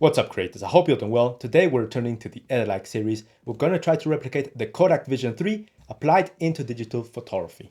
What's up creators, I hope you're doing well. Today we're returning to the Edit-like series. We're going to try to replicate the Kodak Vision 3 applied into digital photography.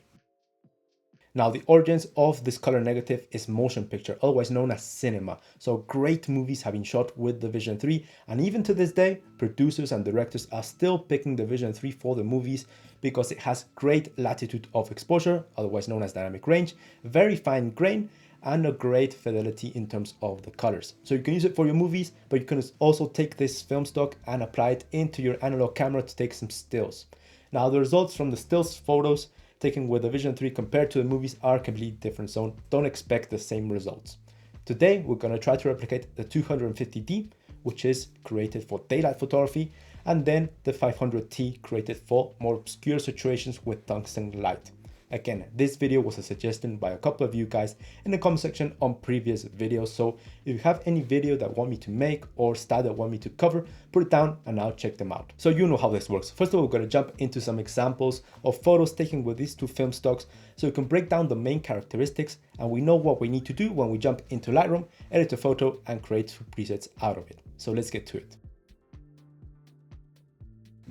Now the origins of this color negative is motion picture, otherwise known as cinema. So great movies have been shot with the Vision 3, and even to this day, producers and directors are still picking the Vision 3 for the movies because it has great latitude of exposure, otherwise known as dynamic range, very fine grain, and a great fidelity in terms of the colors. So you can use it for your movies, but you can also take this film stock and apply it into your analog camera to take some stills. Now the results from the stills photos taken with the Vision 3 compared to the movies are completely different, so don't expect the same results. Today we're going to try to replicate the 250D, which is created for daylight photography, and then the 500T created for more obscure situations with tungsten light. Again, this video was a suggestion by a couple of you guys in the comment section on previous videos. So if you have any video that want me to make or style that want me to cover, put it down and I'll check them out. So you know how this works. First of all, we're going to jump into some examples of photos taken with these two film stocks so you can break down the main characteristics and we know what we need to do when we jump into Lightroom, edit a photo and create two presets out of it. So let's get to it.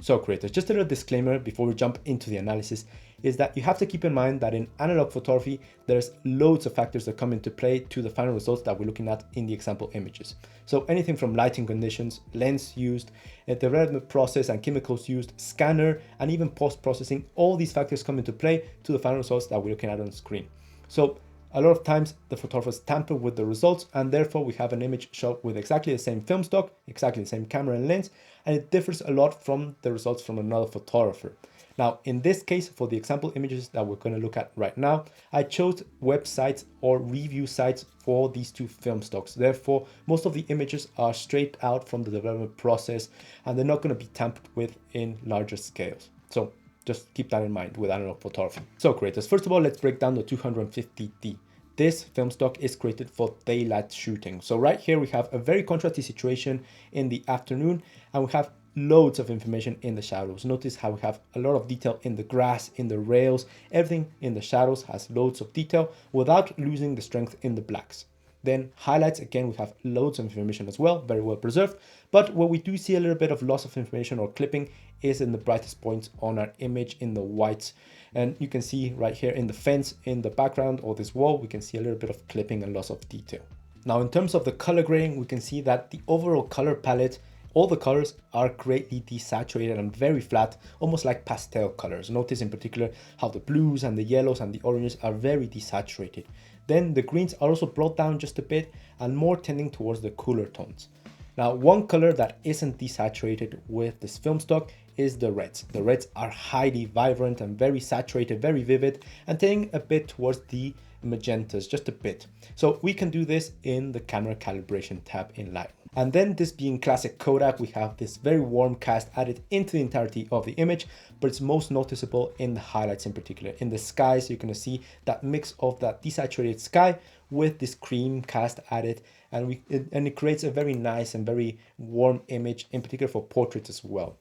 So creators, just a little disclaimer before we jump into the analysis is that you have to keep in mind that in analog photography, there's loads of factors that come into play to the final results that we're looking at in the example images. So anything from lighting conditions, lens used, development process and chemicals used, scanner, and even post-processing, all these factors come into play to the final results that we're looking at on screen. So a lot of times the photographers tamper with the results and therefore we have an image shot with exactly the same film stock, exactly the same camera and lens, and it differs a lot from the results from another photographer. Now, in this case, for the example images that we're going to look at right now, I chose websites or review sites for these two film stocks. Therefore, most of the images are straight out from the development process and they're not going to be tampered with in larger scales. So just keep that in mind with analog photography. So creators, first of all, let's break down the 250D. This film stock is created for daylight shooting. So right here we have a very contrasty situation in the afternoon and we have loads of information in the shadows. Notice how we have a lot of detail in the grass, in the rails, everything in the shadows has loads of detail without losing the strength in the blacks. Then highlights, again, we have loads of information as well, very well preserved. But where we do see a little bit of loss of information or clipping is in the brightest points on our image in the whites. And you can see right here in the fence in the background or this wall, we can see a little bit of clipping and loss of detail. Now, in terms of the color grading, we can see that the overall color palette, all the colors are greatly desaturated and very flat, almost like pastel colors. Notice in particular how the blues and the yellows and the oranges are very desaturated. Then the greens are also brought down just a bit and more tending towards the cooler tones. Now, one color that isn't desaturated with this film stock is the reds. The reds are highly vibrant and very saturated, very vivid, and tending a bit towards the magentas, just a bit. So we can do this in the camera calibration tab in Lightroom. And then this being classic Kodak, we have this very warm cast added into the entirety of the image, but it's most noticeable in the highlights in particular. In the skies, you're going to see that mix of that desaturated sky with this cream cast added, and it creates a very nice and very warm image, in particular for portraits as well.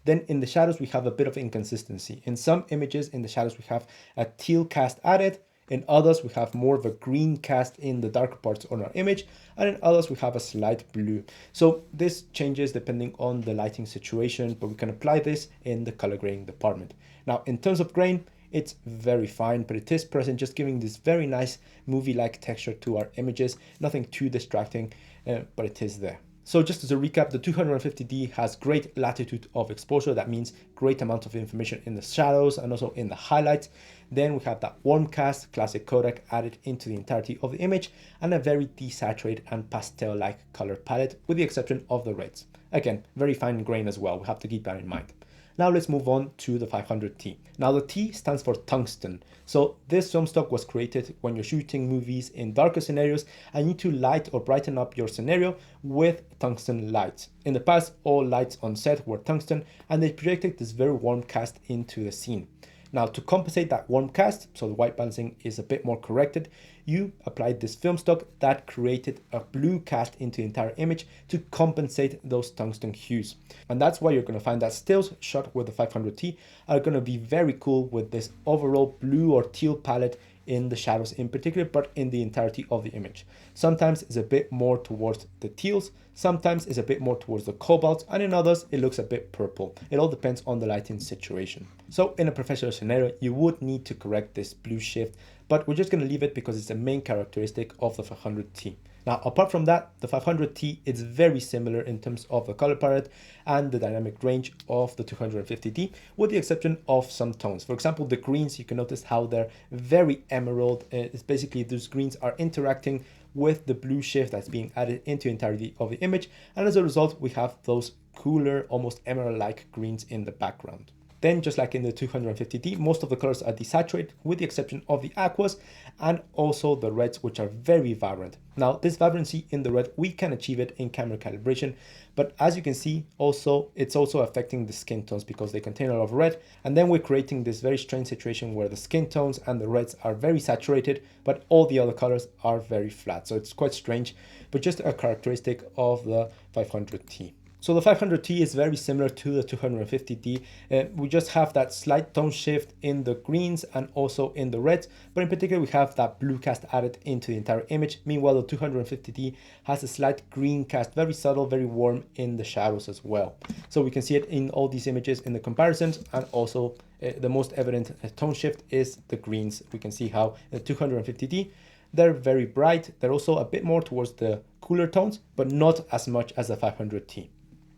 Then in the shadows, we have a bit of inconsistency. In some images in the shadows, we have a teal cast added. In others, we have more of a green cast in the darker parts on our image, and in others, we have a slight blue. So this changes depending on the lighting situation, but we can apply this in the color grading department. Now, in terms of grain, it's very fine, but it is present, just giving this very nice movie-like texture to our images. Nothing too distracting, but it is there. So just as a recap, the 250D has great latitude of exposure. That means great amount of information in the shadows and also in the highlights. Then we have that warm cast, classic Kodak added into the entirety of the image and a very desaturated and pastel-like color palette with the exception of the reds. Again, very fine grain as well. We have to keep that in mind. Now let's move on to the 500T. Now the T stands for tungsten. So this film stock was created when you're shooting movies in darker scenarios and you need to light or brighten up your scenario with tungsten lights. In the past, all lights on set were tungsten and they projected this very warm cast into the scene. Now to compensate that warm cast, so the white balancing is a bit more corrected, you applied this film stock that created a blue cast into the entire image to compensate those tungsten hues. And that's why you're going to find that stills shot with the 500T are going to be very cool with this overall blue or teal palette in the shadows in particular, but in the entirety of the image. Sometimes it's a bit more towards the teals, sometimes it's a bit more towards the cobalt, and in others it looks a bit purple. It all depends on the lighting situation. So in a professional scenario, you would need to correct this blue shift, but we're just going to leave it because it's the main characteristic of the 500T. Now, apart from that, the 500T is very similar in terms of the color palette and the dynamic range of the 250D, with the exception of some tones. For example, the greens, you can notice how they're very emerald. It's basically those greens are interacting with the blue shift that's being added into the entirety of the image. And as a result, we have those cooler, almost emerald-like greens in the background. Then, just like in the 250D, most of the colors are desaturated with the exception of the aquas and also the reds, which are very vibrant. Now, this vibrancy in the red, we can achieve it in camera calibration, but as you can see, it's also affecting the skin tones because they contain a lot of red. And then we're creating this very strange situation where the skin tones and the reds are very saturated, but all the other colors are very flat. So it's quite strange, but just a characteristic of the 500T. So the 500T is very similar to the 250D. We just have that slight tone shift in the greens and also in the reds, but in particular we have that blue cast added into the entire image. Meanwhile, the 250D has a slight green cast, very subtle, very warm in the shadows as well. So we can see it in all these images in the comparisons, and also the most evident tone shift is the greens. We can see how the 250D, they're very bright. They're also a bit more towards the cooler tones, but not as much as the 500T.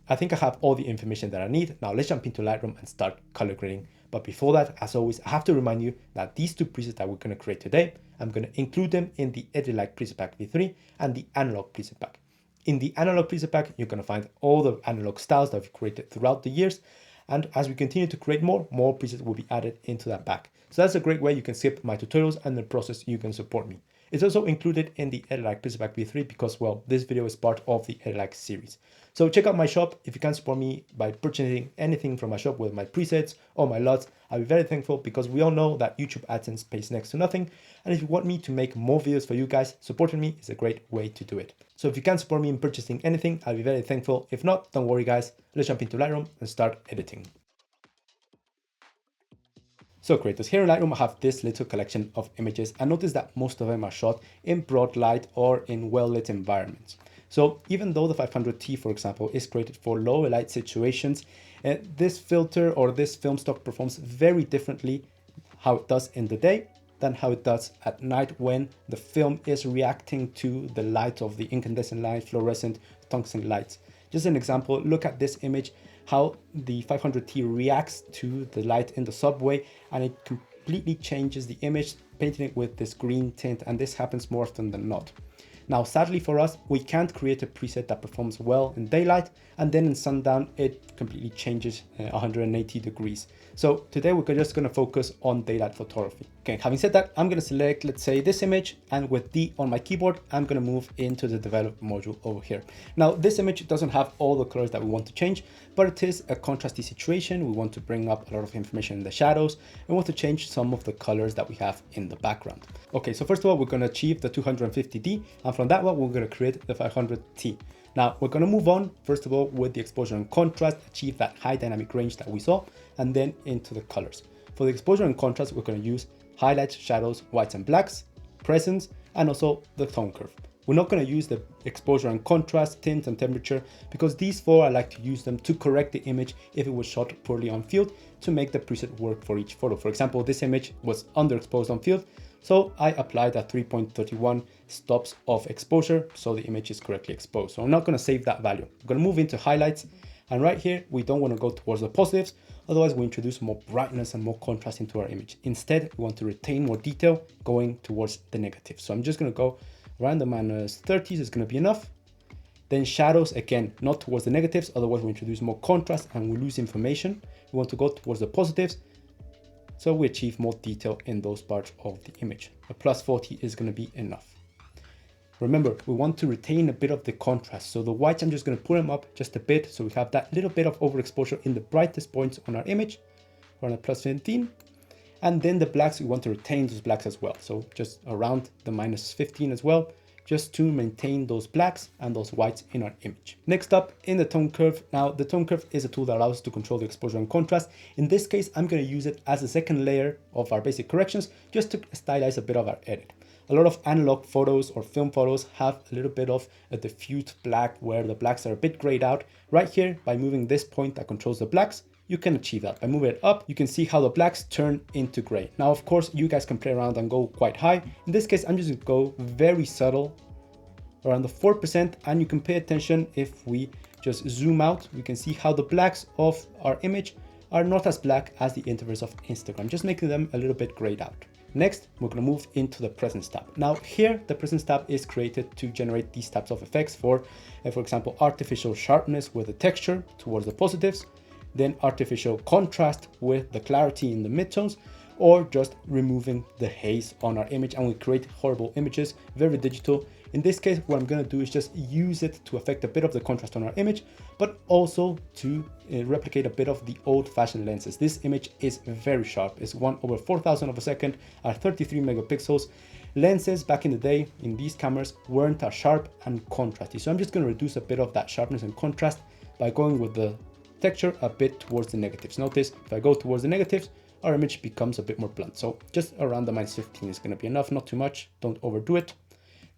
I think I have all the information that I need. Now let's jump into Lightroom and start color grading. But before that, as always, I have to remind you that these two presets that we're going to create today, I'm going to include them in the Edit Like preset pack v3 and the analog preset pack. In the analog preset pack, you're going to find all the analog styles that we've created throughout the years. And as we continue to create more presets will be added into that pack. So that's a great way you can skip my tutorials, and in the process you can support me. It's also included in the Edit Like preset pack v3 because, well, this video is part of the Edit Like series. So check out my shop. If you can support me by purchasing anything from my shop with my presets or my LUTs, I'll be very thankful because we all know that YouTube AdSense pays next to nothing. And if you want me to make more videos for you guys, supporting me is a great way to do it. So if you can support me in purchasing anything, I'll be very thankful. If not, don't worry guys, let's jump into Lightroom and start editing. So creators, here in Lightroom I have this little collection of images, and notice that most of them are shot in broad light or in well-lit environments. So even though the 500T, for example, is created for lower light situations, this filter or this film stock performs very differently how it does in the day than how it does at night when the film is reacting to the light of the incandescent light, fluorescent, tungsten lights. Just an example, look at this image, how the 500T reacts to the light in the subway, and it completely changes the image, painting it with this green tint, and this happens more often than not. Now, sadly for us, we can't create a preset that performs well in daylight, and then in sundown, it completely changes 180 degrees. So today we're just going to focus on daylight photography. Okay, having said that, I'm going to select, let's say, this image, and with D on my keyboard, I'm going to move into the develop module over here. Now, this image doesn't have all the colors that we want to change, but it is a contrasty situation. We want to bring up a lot of information in the shadows. We want to change some of the colors that we have in the background. Okay, so first of all, we're going to achieve the 250D, and from that one, we're going to create the 500T. Now, we're going to move on, first of all, with the exposure and contrast, achieve that high dynamic range that we saw, and then into the colors. For the exposure and contrast, we're going to use highlights, shadows, whites and blacks, presence, and also the tone curve. We're not going to use the exposure and contrast, tint, and temperature, because these four, I like to use them to correct the image if it was shot poorly on field to make the preset work for each photo. For example, this image was underexposed on field, so I applied a 3.31 stops of exposure so the image is correctly exposed. So I'm not going to save that value. I'm going to move into highlights, and right here we don't want to go towards the positives, otherwise we introduce more brightness and more contrast into our image. Instead, we want to retain more detail going towards the negatives. So I'm just going to go around the -30s is going to be enough. Then shadows, again, not towards the negatives, otherwise we introduce more contrast and we lose information. We want to go towards the positives, so we achieve more detail in those parts of the image. A +40 is going to be enough. Remember, we want to retain a bit of the contrast. So the whites, I'm just going to pull them up just a bit, so we have that little bit of overexposure in the brightest points on our image, around a +15. And then the blacks, we want to retain those blacks as well. So just around the -15 as well, just to maintain those blacks and those whites in our image. Next up, in the tone curve. Now, the tone curve is a tool that allows us to control the exposure and contrast. In this case, I'm going to use it as a second layer of our basic corrections, just to stylize a bit of our edit. A lot of analog photos or film photos have a little bit of a diffused black where the blacks are a bit grayed out. Right here, by moving this point that controls the blacks, you can achieve that. By moving it up, you can see how the blacks turn into gray. Now, of course, you guys can play around and go quite high. In this case, I'm just gonna go very subtle, around the 4%, and you can pay attention. If we just zoom out, we can see how the blacks of our image are not as black as the interface of Instagram, just making them a little bit grayed out. Next, we're going to move into the presence tab. Now here, the presence tab is created to generate these types of effects for example, artificial sharpness with the texture towards the positives, then artificial contrast with the clarity in the midtones, or just removing the haze on our image, and we create horrible images, very digital. In this case, what I'm going to do is just use it to affect a bit of the contrast on our image, but also to replicate a bit of the old-fashioned lenses. This image is very sharp. It's 1/4000 of a second at 33 megapixels. Lenses back in the day in these cameras weren't as sharp and contrasty. So I'm just going to reduce a bit of that sharpness and contrast by going with the texture a bit towards the negatives. Notice if I go towards the negatives, our image becomes a bit more blunt. So just around the -15 is going to be enough, not too much. Don't overdo it.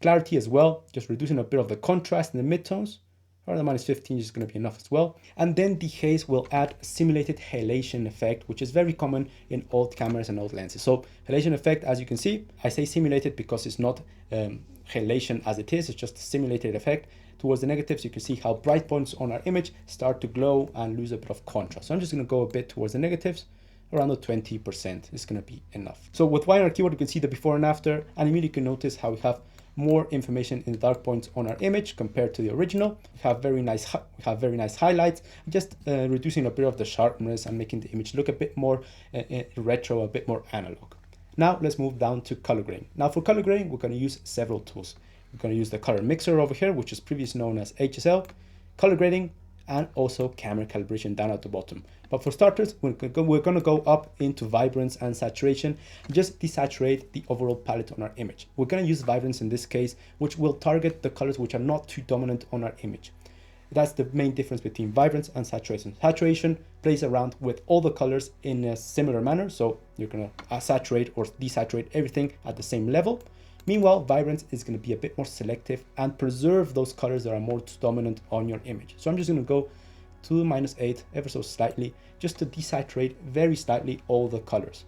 Clarity as well, just reducing a bit of the contrast in the midtones. Around the -15 is going to be enough as well. And then the haze will add simulated halation effect, which is very common in old cameras and old lenses. So halation effect, as you can see, I say simulated because it's not halation as it is, it's just a simulated effect. Towards the negatives, you can see how bright points on our image start to glow and lose a bit of contrast. So I'm just going to go a bit towards the negatives. Around the 20% is going to be enough. So with Y on our keyboard, you can see the before and after, and immediately you can notice how we have more information in the dark points on our image compared to the original. We have very nice highlights, just reducing a bit of the sharpness and making the image look a bit more retro, a bit more analog. Now let's move down to color grading. Now for color grading, we're going to use several tools. We're going to use the color mixer over here, which is previously known as HSL, color grading, and also camera calibration down at the bottom. But for starters, we're going to go up into vibrance and saturation, just desaturate the overall palette on our image. We're going to use vibrance in this case, which will target the colors which are not too dominant on our image. That's the main difference between vibrance and saturation. Saturation plays around with all the colors in a similar manner, so you're going to saturate or desaturate everything at the same level. Meanwhile, vibrance is going to be a bit more selective and preserve those colors that are more dominant on your image. So I'm just going to go to -8 ever so slightly, just to desaturate very slightly all the colors.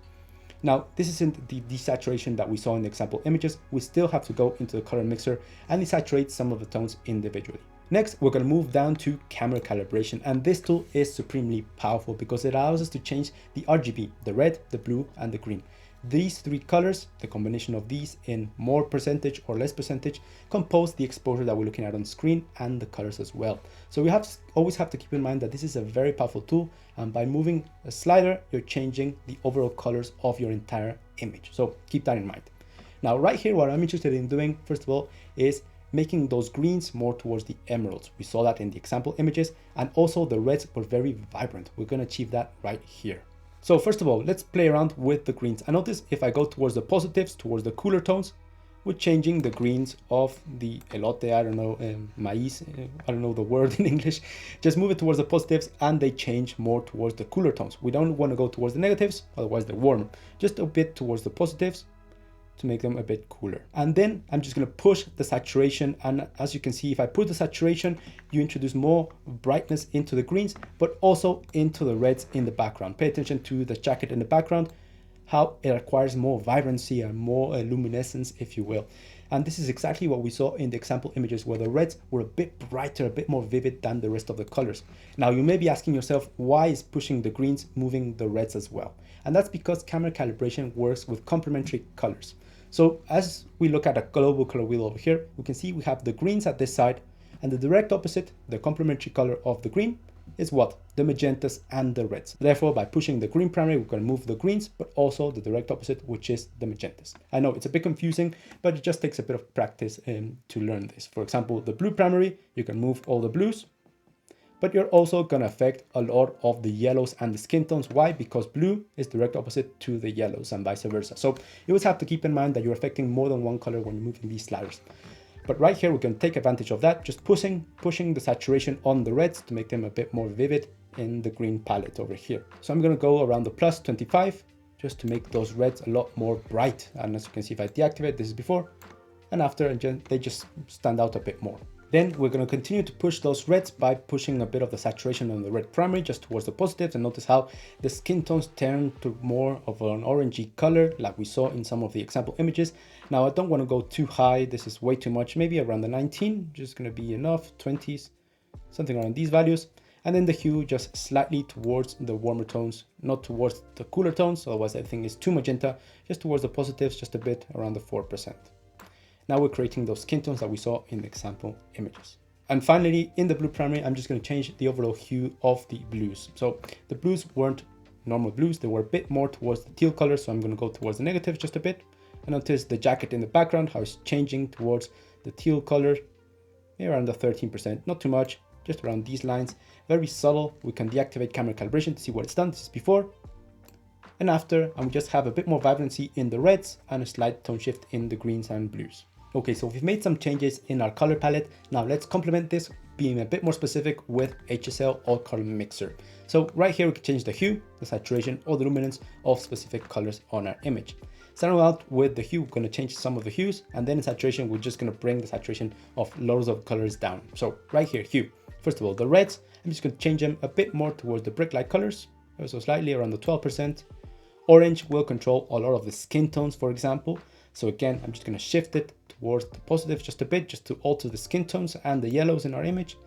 Now, this isn't the desaturation that we saw in the example images. We still have to go into the color mixer and desaturate some of the tones individually. Next, we're going to move down to camera calibration, and this tool is supremely powerful because it allows us to change the RGB, the red, the blue, and the green. These three colors, the combination of these in more percentage or less percentage, compose the exposure that we're looking at on screen and the colors as well. So we always have to keep in mind that this is a very powerful tool, and by moving a slider, you're changing the overall colors of your entire image. So keep that in mind. Now, right here, what I'm interested in doing, first of all, is making those greens more towards the emeralds. We saw that in the example images, and also the reds were very vibrant. We're going to achieve that right here. So first of all, let's play around with the greens. I notice if I go towards the positives, towards the cooler tones, we're changing the greens of the elote, I don't know, maíz, I don't know the word in English. Just move it towards the positives and they change more towards the cooler tones. We don't want to go towards the negatives, otherwise they're warmer. Just a bit towards the positives to make them a bit cooler. And then I'm just going to push the saturation, and as you can see, if I put the saturation, you introduce more brightness into the greens, but also into the reds in the background. Pay attention to the jacket in the background, how it acquires more vibrancy and more luminescence, if you will. And this is exactly what we saw in the example images, where the reds were a bit brighter, a bit more vivid than the rest of the colors. Now you may be asking yourself, why is pushing the greens moving the reds as well? And that's because camera calibration works with complementary colors. So as we look at a global color wheel over here, we can see we have the greens at this side, and the direct opposite, the complementary color of the green, is what? The magentas and the reds. Therefore, by pushing the green primary, we're going to move the greens, but also the direct opposite, which is the magentas. I know it's a bit confusing, but it just takes a bit of practice to learn this. For example, the blue primary, you can move all the blues, but you're also going to affect a lot of the yellows and the skin tones. Why? Because blue is direct opposite to the yellows and vice versa. So you always have to keep in mind that you're affecting more than one color when you're moving these sliders. But right here, we can take advantage of that, just pushing the saturation on the reds to make them a bit more vivid in the green palette over here. So I'm gonna go around the plus 25, just to make those reds a lot more bright. And as you can see, if I deactivate, this is before and after, and they just stand out a bit more. Then we're going to continue to push those reds by pushing a bit of the saturation on the red primary just towards the positives, and notice how the skin tones turn to more of an orangey color like we saw in some of the example images. Now I don't want to go too high, this is way too much, maybe around the 19, just going to be enough, 20s, something around these values. And then the hue just slightly towards the warmer tones, not towards the cooler tones, otherwise everything is too magenta, just towards the positives, just a bit around the 4%. Now we're creating those skin tones that we saw in the example images. And finally, in the blue primary, I'm just going to change the overall hue of the blues. So the blues weren't normal blues, they were a bit more towards the teal color, so I'm going to go towards the negatives just a bit. And notice the jacket in the background, how it's changing towards the teal color, maybe around the 13%, not too much, just around these lines. Very subtle. We can deactivate camera calibration to see what it's done. This is before and after, and we just have a bit more vibrancy in the reds and a slight tone shift in the greens and blues. Okay, so we've made some changes in our color palette. Now let's complement this, being a bit more specific with HSL or color mixer. So right here, we can change the hue, the saturation, or the luminance of specific colors on our image. Starting out with the hue, we're going to change some of the hues, and then in saturation, we're just going to bring the saturation of loads of colors down. So right here, hue. First of all, the reds, I'm just going to change them a bit more towards the brick-like colors, so slightly around the 12%. Orange will control a lot of the skin tones, for example. So again, I'm just going to shift it towards the positives just a bit, just to alter the skin tones and the yellows in our image.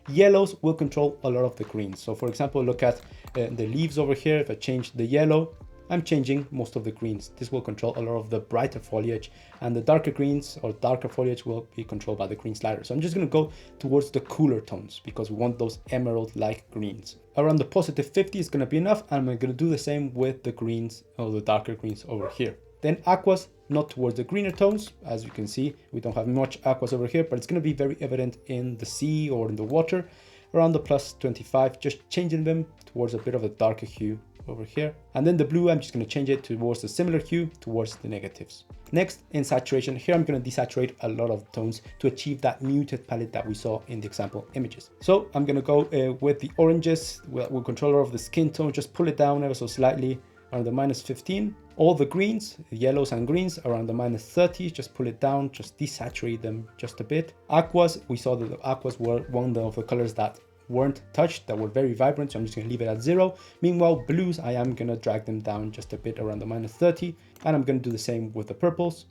Yellows will control a lot of the greens. So for example, look at the leaves over here. If I change the yellow, I'm changing most of the greens. This will control a lot of the brighter foliage, and the darker greens or darker foliage will be controlled by the green slider. So I'm just going to go towards the cooler tones because we want those emerald-like greens. Around the positive 50 is going to be enough, and I'm going to do the same with the greens or the darker greens over here. Then aquas, not towards the greener tones. As you can see, we don't have much aquas over here, but it's going to be very evident in the sea or in the water. Around the plus 25, just changing them towards a bit of a darker hue over here. And then the blue, I'm just going to change it towards a similar hue towards the negatives. Next, in saturation, here I'm going to desaturate a lot of tones to achieve that muted palette that we saw in the example images. So I'm going to go with the oranges. We'll control all of the skin tone, just pull it down ever so slightly around the minus 15. All the greens, the yellows and greens, around the minus 30, just pull it down, just desaturate them just a bit. Aquas, we saw that the aquas were one of the colors that weren't touched, that were very vibrant, so I'm just going to leave it at 0. Meanwhile, blues, I am going to drag them down just a bit around the minus 30, and I'm going to do the same with the purples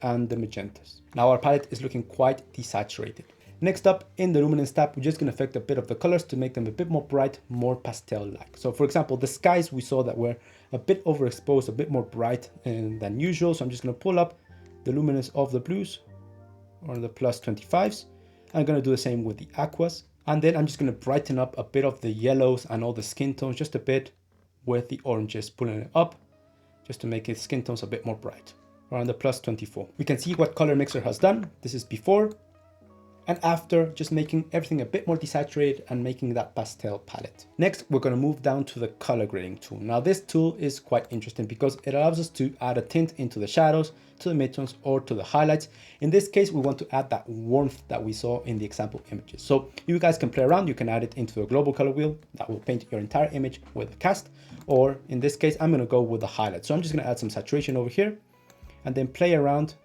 and the magentas. Now our palette is looking quite desaturated. Next up, in the luminance tab, we're just going to affect a bit of the colors to make them a bit more bright, more pastel-like. So for example, the skies we saw that were a bit overexposed, a bit more bright than usual. So I'm just going to pull up the luminance of the blues or the plus 25s. I'm going to do the same with the aquas. And then I'm just going to brighten up a bit of the yellows and all the skin tones just a bit with the oranges, pulling it up just to make its skin tones a bit more bright, around the plus 24. We can see what color mixer has done. This is before and after, just making everything a bit more desaturated and making that pastel palette. Next, we're going to move down to the color grading tool. Now this tool is quite interesting because it allows us to add a tint into the shadows, to the midtones, or to the highlights. In this case, we want to add that warmth that we saw in the example images. So you guys can play around. You can add it into a global color wheel that will paint your entire image with a cast, or in this case, I'm going to go with the highlight. So I'm just going to add some saturation over here and then play around.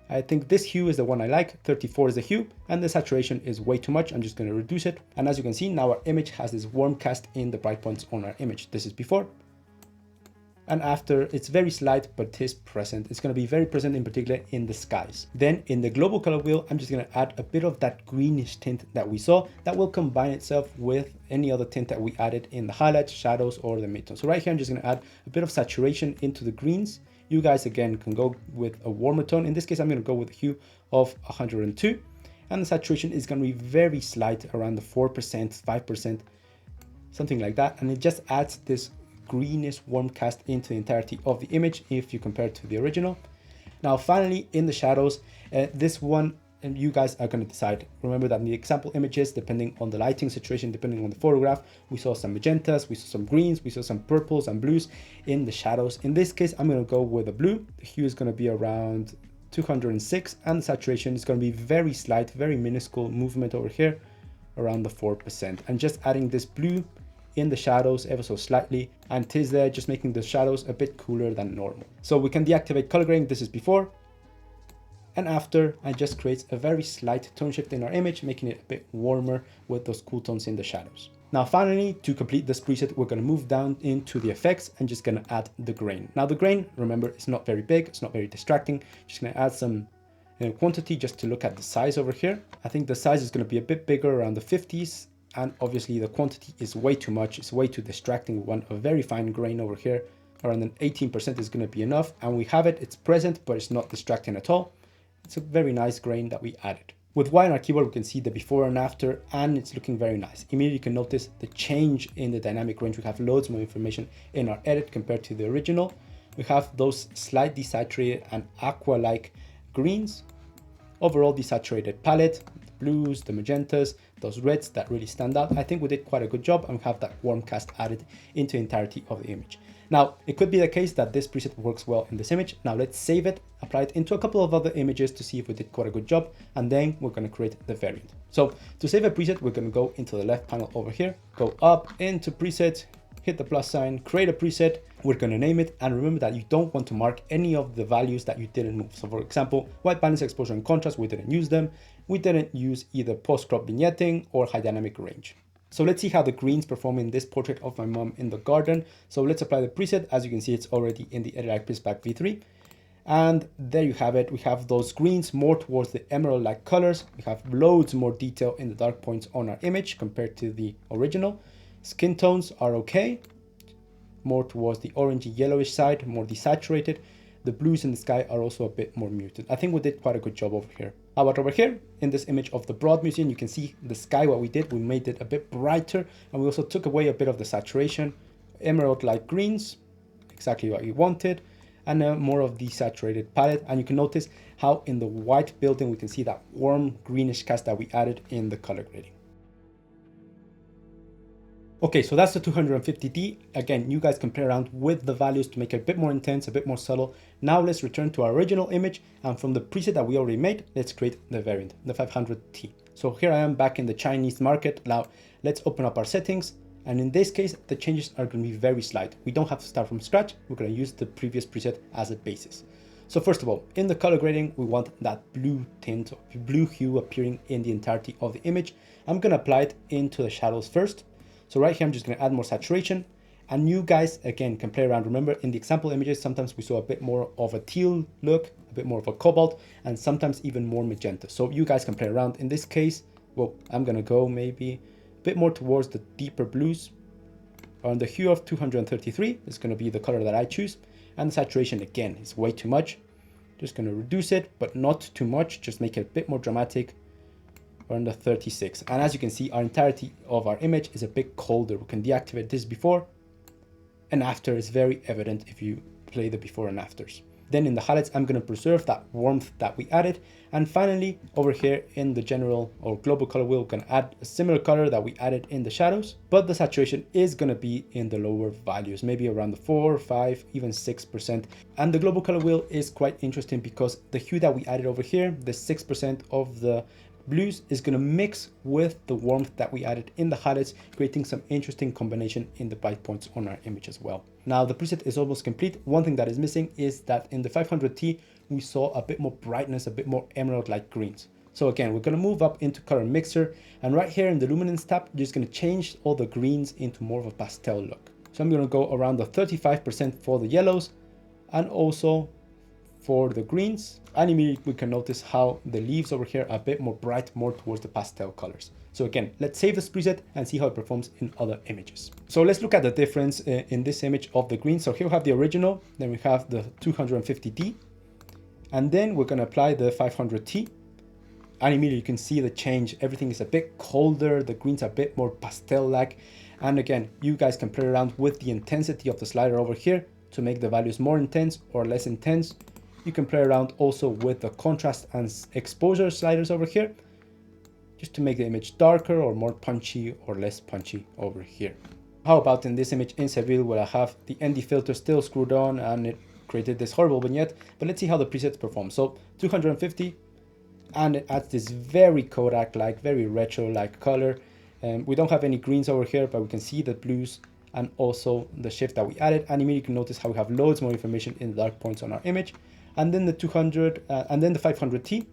I think this hue is the one I like. 34 is the hue, and the saturation is way too much. I'm just going to reduce it. And as you can see, now our image has this warm cast in the bright points on our image. This is before and after. It's very slight, but it is present. It's going to be very present in particular in the skies. Then in the global color wheel, I'm just going to add a bit of that greenish tint that we saw that will combine itself with any other tint that we added in the highlights, shadows, or the midtones. So right here, I'm just going to add a bit of saturation into the greens. You guys again can go with a warmer tone. In this case, I'm going to go with a hue of 102, and the saturation is going to be very slight, around the 4%, 5%, something like that. And it just adds this greenish warm cast into the entirety of the image if you compare it to the original. Now finally, in the shadows, this one, and you guys are going to decide. Remember that in the example images, depending on the lighting situation, depending on the photograph, we saw some magentas, we saw some greens, we saw some purples and blues in the shadows. In this case, I'm going to go with a blue. The hue is going to be around 206, and the saturation is going to be very slight, very minuscule movement over here around the 4%, and just adding this blue in the shadows ever so slightly, and it is there just making the shadows a bit cooler than normal. So we can deactivate color grading. This is before and after, and just creates a very slight tone shift in our image, making it a bit warmer with those cool tones in the shadows. Now finally, to complete this preset, we're going to move down into the effects and just going to add the grain. Now the grain, remember, it's not very big, it's not very distracting. Just going to add some quantity just to look at the size over here. I think the size is going to be a bit bigger, around the 50s, and obviously the quantity is way too much, it's way too distracting. We want a very fine grain over here, around an 18% is going to be enough, and we have it, it's present, but it's not distracting at all. It's a very nice grain that we added. With Y on our keyboard, we can see the before and after, and it's looking very nice. Immediately you can notice the change in the dynamic range. We have loads more information in our edit compared to the original. We have those slightly saturated and aqua-like greens. Overall desaturated palette, the blues, the magentas, those reds that really stand out. I think we did quite a good job, and we have that warm cast added into the entirety of the image. Now, it could be the case that this preset works well in this image. Now let's save it, apply it into a couple of other images to see if we did quite a good job, and then we're going to create the variant. So to save a preset, we're going to go into the left panel over here, go up into preset, hit the plus sign, create a preset. We're going to name it, and remember that you don't want to mark any of the values that you didn't move. So for example, white balance, exposure, and contrast, we didn't use them. We didn't use either post-crop vignetting or high dynamic range. So let's see how the greens perform in this portrait of my mom in the garden. So let's apply the preset. As you can see, it's already in the Edit Like Pack V3. And there you have it. We have those greens more towards the emerald-like colors. We have loads more detail in the dark points on our image compared to the original. Skin tones are okay, more towards the orangey yellowish side, more desaturated. The blues in the sky are also a bit more muted. I think we did quite a good job over here. How about over here in this image of the Broad Museum? You can see the sky. What we did, we made it a bit brighter, and we also took away a bit of the saturation. Emerald-like greens, exactly what we wanted, and more of the saturated palette. And you can notice how in the white building we can see that warm greenish cast that we added in the color grading. Okay, so that's the 250D. Again, you guys can play around with the values to make it a bit more intense, a bit more subtle. Now let's return to our original image, and from the preset that we already made, let's create the variant, the 500T. So here I am back in the Chinese market. Now let's open up our settings, and in this case, the changes are going to be very slight. We don't have to start from scratch. We're going to use the previous preset as a basis. So first of all, in the color grading, we want that blue tint, blue hue appearing in the entirety of the image. I'm going to apply it into the shadows first. So right here, I'm just going to add more saturation, and you guys, again, can play around. Remember, in the example images, sometimes we saw a bit more of a teal look, a bit more of a cobalt, and sometimes even more magenta. So you guys can play around. In this case, well, I'm going to go maybe a bit more towards the deeper blues. On the hue of 233 is going to be the color that I choose. And the saturation, again, is way too much. Just going to reduce it, but not too much. Just make it a bit more dramatic. We're on the 36, and as you can see, our entirety of our image is a bit colder. We can deactivate this before and after. Is very evident if you play the before and afters. Then in the highlights, I'm going to preserve that warmth that we added, and finally over here in the general or global color wheel, we're going to add a similar color that we added in the shadows, but the saturation is going to be in the lower values, maybe around the 4, 5, even 6%. And the global color wheel is quite interesting because the hue that we added over here, the 6% of the blues, is going to mix with the warmth that we added in the highlights, creating some interesting combination in the bright points on our image as well. Now the preset is almost complete. One thing that is missing is that in the 500T, we saw a bit more brightness, a bit more emerald-like greens. So again, we're going to move up into color mixer, and right here in the luminance tab, we're just going to change all the greens into more of a pastel look. So I'm going to go around the 35% for the yellows, and also for the greens, and immediately we can notice how the leaves over here are a bit more bright, more towards the pastel colors. So again, let's save this preset and see how it performs in other images. So let's look at the difference in this image of the green. So here we have the original, then we have the 250D, and then we're going to apply the 500T, and immediately you can see the change. Everything is a bit colder, the greens are a bit more pastel-like, and again, you guys can play around with the intensity of the slider over here to make the values more intense or less intense. You can play around also with the contrast and exposure sliders over here, just to make the image darker or more punchy or less punchy over here. How about in this image in Seville, where I have the ND filter still screwed on and it created this horrible vignette, but let's see how the presets perform. So 250, and it adds this very Kodak-like, very retro-like color. We don't have any greens over here, but we can see the blues and also the shift that we added. And immediately notice how we have loads more information in the dark points on our image. And then the 200 and then the 500T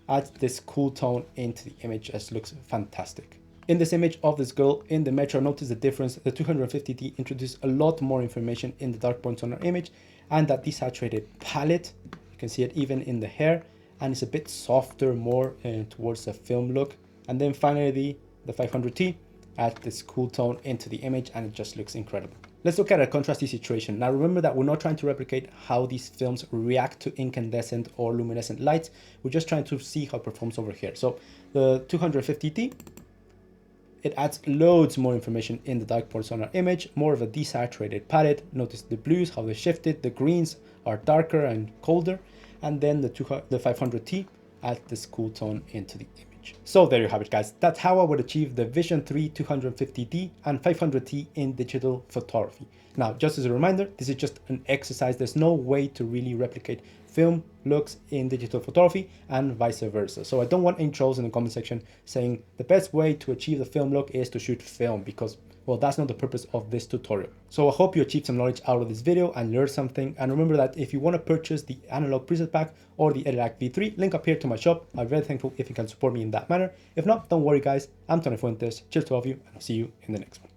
adds this cool tone into the image. It looks fantastic. In this image of this girl in the metro, notice the difference. The 250T introduced a lot more information in the dark points on our image, and that desaturated palette, you can see it even in the hair, and it's a bit softer, more towards the film look. And then finally the 500T adds this cool tone into the image, and it just looks incredible. Let's look at a contrasty situation. Now remember that we're not trying to replicate how these films react to incandescent or luminescent lights. We're just trying to see how it performs over here. So the 250T, it adds loads more information in the dark points on our image, more of a desaturated palette. Notice the blues, how they shifted, the greens are darker and colder, and then the 500T adds this cool tone into the image. So there you have it, guys. That's how I would achieve the Vision 3 250D and 500T in digital photography. Now, just as a reminder, this is just an exercise. There's no way to really replicate film looks in digital photography and vice versa. So I don't want any trolls in the comment section saying the best way to achieve the film look is to shoot film, because, well, that's not the purpose of this tutorial. So I hope you achieved some knowledge out of this video and learned something. And remember that if you want to purchase the analog preset pack or the Edit V3, link up here to my shop. I'm very thankful if you can support me in that manner. If not, don't worry, guys. I'm Tony Fuentes. Cheers to all of you, and I'll see you in the next one.